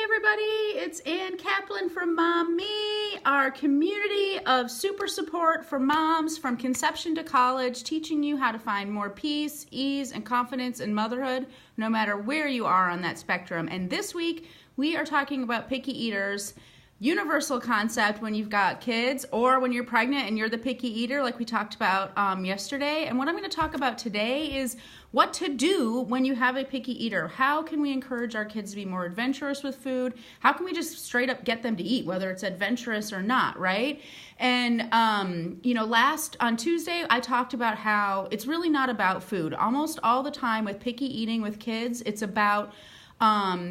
everybody, it's Ann Kaplan from Mom Me, our community of super support for moms from conception to college, teaching you how to find more peace, ease, and confidence in motherhood, no matter where you are on that spectrum. And this week, we are talking about picky eaters, universal concept when you've got kids or when you're pregnant and you're the picky eater like we talked about yesterday. And what I'm going to talk about today is what to do when you have a picky eater. How can we encourage our kids to be more adventurous with food? How can we just straight up get them to eat, whether it's adventurous or not, right? And, on Tuesday, I talked about how it's really not about food. Almost all the time with picky eating with kids, it's about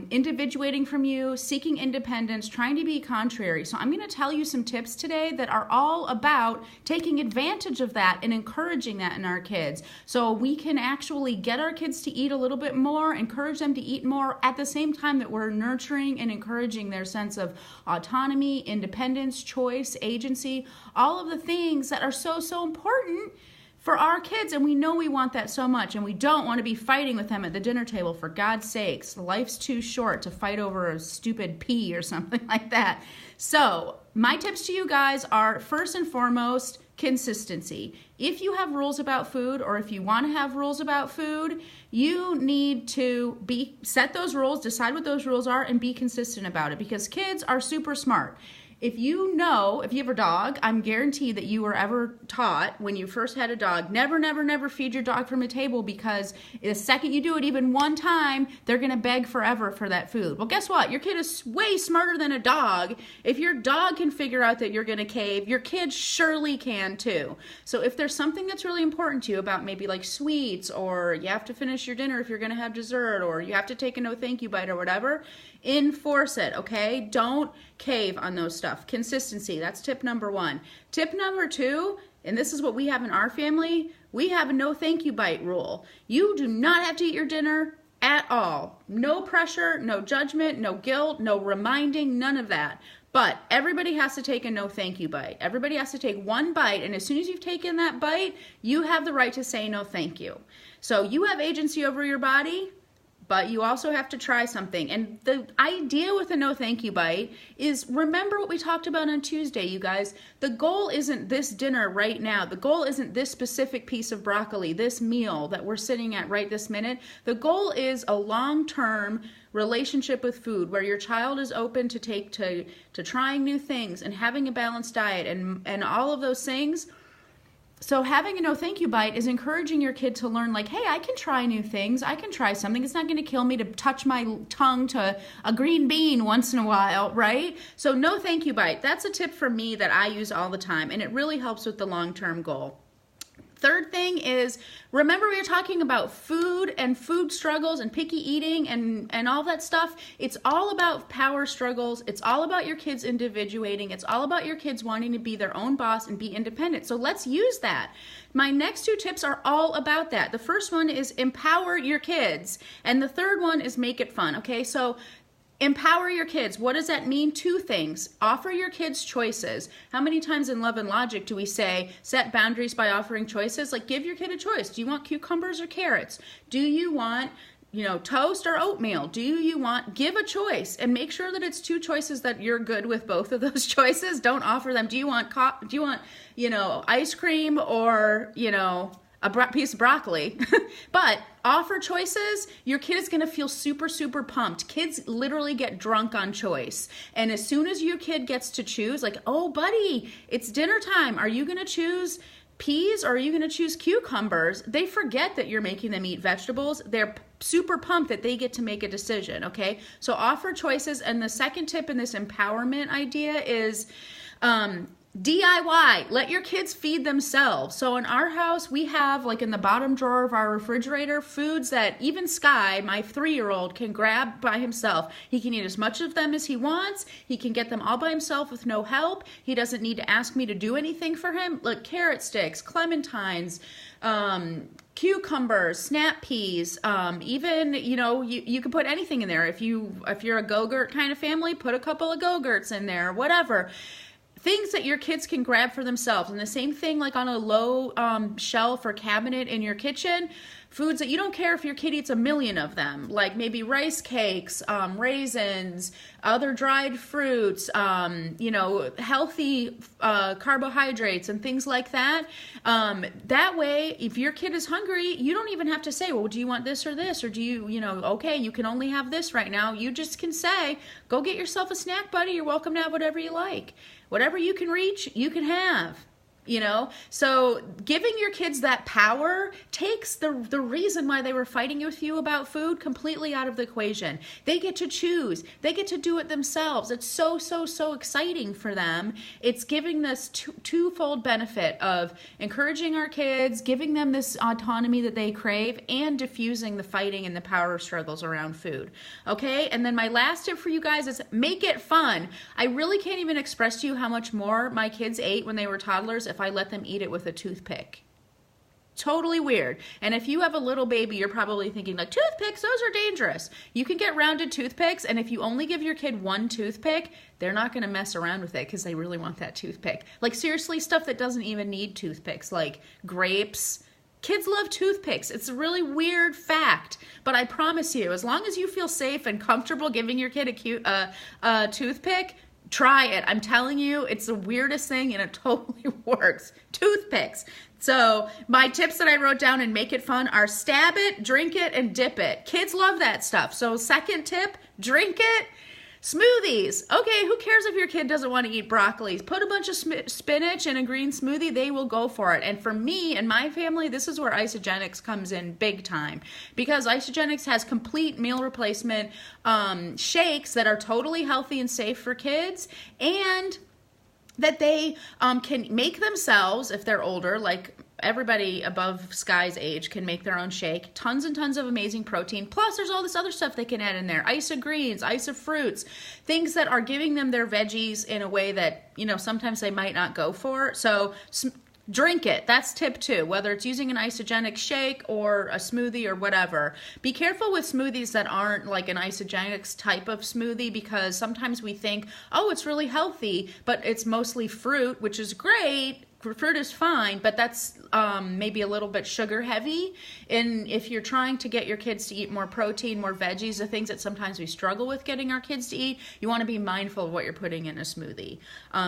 individuating from you, seeking independence, trying to be contrary. So I'm going to tell you some tips today that are all about taking advantage of that and encouraging that in our kids. So we can actually get our kids to eat a little bit more, encourage them to eat more at the same time that we're nurturing and encouraging their sense of autonomy, independence, choice, agency, all of the things that are so important for our kids, and we know we want that so much, and we don't want to be fighting with them at the dinner table. For God's sakes, life's too short to fight over a stupid pea or something like that. So my tips to you guys are, first and foremost, consistency. If you have rules about food, or if you want to have rules about food, you need to set those rules, decide what those rules are, and be consistent about it, because kids are super smart. If you have a dog, I'm guaranteed that you were ever taught when you first had a dog, never feed your dog from a table, because the second you do it even one time, they're going to beg forever for that food. Well, guess what? Your kid is way smarter than a dog. If your dog can figure out that you're going to cave, your kid surely can too. So if there's something that's really important to you about maybe like sweets, or you have to finish your dinner if you're going to have dessert, or you have to take a no thank you bite or whatever, enforce it, okay? Don't cave on those stuff. Consistency, that's tip number one. Tip number two, and this is what we have in our family, we have a no thank you bite rule. You do not have to eat your dinner at all. No pressure, no judgment, no guilt, no reminding, none of that. But everybody has to take a no thank you bite. Everybody has to take one bite, and as soon as you've taken that bite, you have the right to say no thank you. So you have agency over your body, but you also have to try something. And the idea with a no thank you bite is, remember what we talked about on Tuesday, you guys. The goal isn't this dinner right now. The goal isn't this specific piece of broccoli, this meal that we're sitting at right this minute. The goal is a long-term relationship with food where your child is open to trying new things and having a balanced diet and all of those things. So having a no thank you bite is encouraging your kid to learn, like, hey, I can try new things. I can try something. It's not going to kill me to touch my tongue to a green bean once in a while, right? So no thank you bite. That's a tip for me that I use all the time, and it really helps with the long-term goal. Third thing is, remember we were talking about food and food struggles and picky eating and all that stuff. It's all about power struggles. It's all about your kids individuating. It's all about your kids wanting to be their own boss and be independent. So let's use that. My next two tips are all about that. The first one is empower your kids, and the third one is make it fun, okay? So empower your kids. What does that mean? Two things. Offer your kids choices. How many times in Love and Logic do we say, set boundaries by offering choices? Like, give your kid a choice. Do you want cucumbers or carrots? Do you want, toast or oatmeal? Give a choice, and make sure that it's two choices that you're good with both of those choices. Don't offer them. Do you want ice cream or, a piece of broccoli? But offer choices. Your kid is going to feel super, super pumped. Kids literally get drunk on choice. And as soon as your kid gets to choose, like, oh, buddy, it's dinner time. Are you going to choose peas or are you going to choose cucumbers? They forget that you're making them eat vegetables. They're super pumped that they get to make a decision, okay? So offer choices. And the second tip in this empowerment idea is DIY. Let your kids feed themselves. So in our house, we have, like, in the bottom drawer of our refrigerator, foods that even Sky, my 3-year-old, can grab by himself. He can eat as much of them as he wants. He can get them all by himself with no help. He doesn't need to ask me to do anything for him. Like carrot sticks, clementines, cucumbers, snap peas, even, you can put anything in there. If you're a Go-Gurt kind of family, put a couple of Go-Gurts in there, whatever. Things that your kids can grab for themselves. And the same thing, like on a low shelf or cabinet in your kitchen, foods that you don't care if your kid eats a million of them, like maybe rice cakes, raisins, other dried fruits, healthy carbohydrates and things like that. That way, if your kid is hungry, you don't even have to say, well, do you want this or this? Or do you, okay, you can only have this right now. You just can say, go get yourself a snack, buddy. You're welcome to have whatever you like. Whatever you can reach, you can have. So giving your kids that power takes the reason why they were fighting with you about food completely out of the equation. They get to choose. They get to do it themselves. It's so, so, so exciting for them. It's giving this twofold benefit of encouraging our kids, giving them this autonomy that they crave, and diffusing the fighting and the power struggles around food. Okay? And then my last tip for you guys is make it fun. I really can't even express to you how much more my kids ate when they were toddlers if I let them eat it with a toothpick. Totally weird. And if you have a little baby, you're probably thinking like, toothpicks, those are dangerous. You can get rounded toothpicks, and if you only give your kid one toothpick, they're not going to mess around with it because they really want that toothpick. Like seriously, stuff that doesn't even need toothpicks, like grapes. Kids love toothpicks. It's a really weird fact, but I promise you, as long as you feel safe and comfortable giving your kid a toothpick, try it. I'm telling you, it's the weirdest thing and it totally works. Toothpicks. So my tips that I wrote down and make it fun are stab it, drink it, and dip it. Kids love that stuff. So second tip, drink it. Smoothies. Okay, who cares if your kid doesn't want to eat broccoli? Put a bunch of spinach in a green smoothie, they will go for it. And for me and my family, this is where Isagenix comes in big time, because Isagenix has complete meal replacement shakes that are totally healthy and safe for kids, and that they can make themselves if they're older, like everybody above Sky's age can make their own shake. Tons and tons of amazing protein. Plus, there's all this other stuff they can add in there. Ice of greens, ice of fruits, things that are giving them their veggies in a way that, sometimes they might not go for. So drink it. That's tip 2, whether it's using an Isagenix shake or a smoothie or whatever. Be careful with smoothies that aren't like an Isagenix type of smoothie, because sometimes we think, oh, it's really healthy, but it's mostly fruit, which is great. Fruit is fine, but that's maybe a little bit sugar heavy. And if you're trying to get your kids to eat more protein, more veggies, the things that sometimes we struggle with getting our kids to eat, you want to be mindful of what you're putting in a smoothie.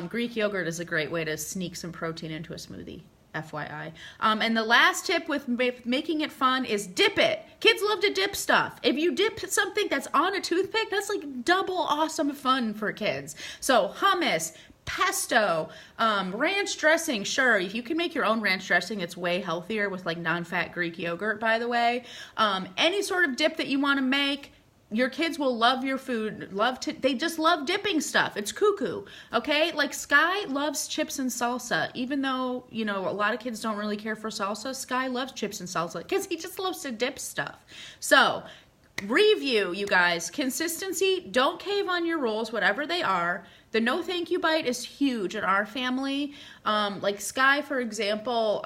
Greek yogurt is a great way to sneak some protein into a smoothie. FYI. And the last tip with making it fun is dip it. Kids love to dip stuff. If you dip something that's on a toothpick, that's like double awesome fun for kids. So hummus, pesto, ranch dressing. Sure, if you can make your own ranch dressing, it's way healthier with like non-fat Greek yogurt, by the way. Any sort of dip that you want to make, your kids will love your food. They just love dipping stuff. It's cuckoo. Okay? Like Sky loves chips and salsa, even though, a lot of kids don't really care for salsa. Sky loves chips and salsa because he just loves to dip stuff. So, review, you guys. Consistency. Don't cave on your rules, whatever they are. The no thank you bite is huge in our family. Like Sky, for example,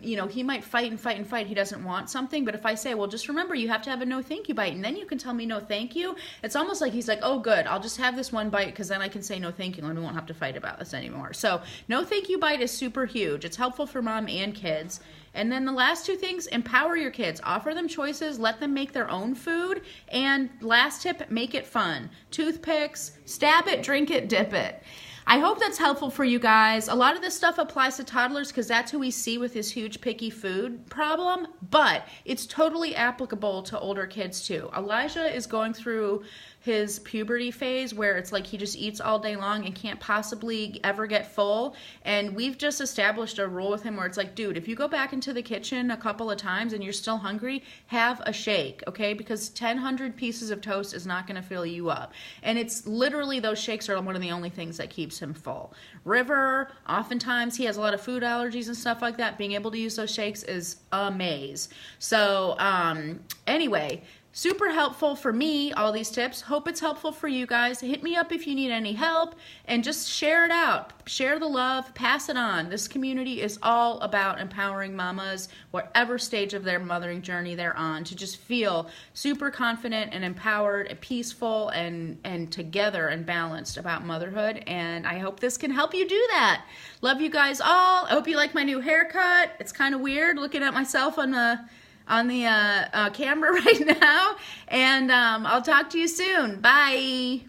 he might fight and fight and fight. He doesn't want something. But if I say, well, just remember, you have to have a no thank you bite, and then you can tell me no thank you, it's almost like he's like, oh, good, I'll just have this one bite because then I can say no thank you and we won't have to fight about this anymore. So no thank you bite is super huge. It's helpful for mom and kids. And then the last 2 things, empower your kids. Offer them choices. Let them make their own food. And last tip, make it fun. Toothpicks, stab it, drink it, dip it. I hope that's helpful for you guys. A lot of this stuff applies to toddlers because that's who we see with this huge picky food problem, but it's totally applicable to older kids too. Elijah is going through his puberty phase where it's like he just eats all day long and can't possibly ever get full. And we've just established a rule with him where it's like, dude, if you go back into the kitchen a couple of times and you're still hungry, have a shake, okay? Because 100 pieces of toast is not going to fill you up. And it's literally, those shakes are one of the only things that keeps him full. River, oftentimes he has a lot of food allergies and stuff like that. Being able to use those shakes is amaze. So anyway, super helpful for me, all these tips. Hope it's helpful for you guys. Hit me up if you need any help and just share it out. Share the love, pass it on. This community is all about empowering mamas, whatever stage of their mothering journey they're on, to just feel super confident and empowered and peaceful and together and balanced about motherhood. And I hope this can help you do that. Love you guys all. I hope you like my new haircut. It's kind of weird looking at myself on camera right now. And I'll talk to you soon. Bye.